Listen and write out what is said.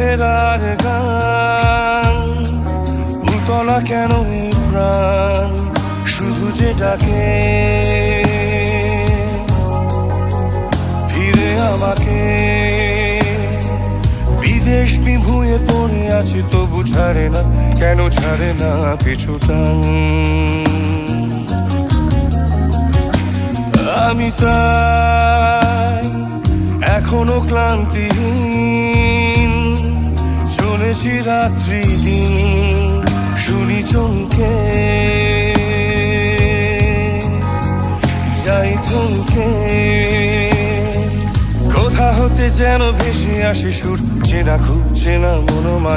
অবহেলার গান, উতলা কেন এ প্রাণ শুধু যে ডাকে ফিরে আমাকে। বিদেশ বিভুঁয়ে পড়ে আছি তবু ছাড়ে না, কেন ছাড়ে না পিছু টান। আমি তাই এখনো ক্লান্তিহীন, চলেছি রাত্রি দিন শুনি চমকে, যাই থমকে। কোথা হতে যেন ভেসে আসে সুর, চেনা খুব চেনা মনোমা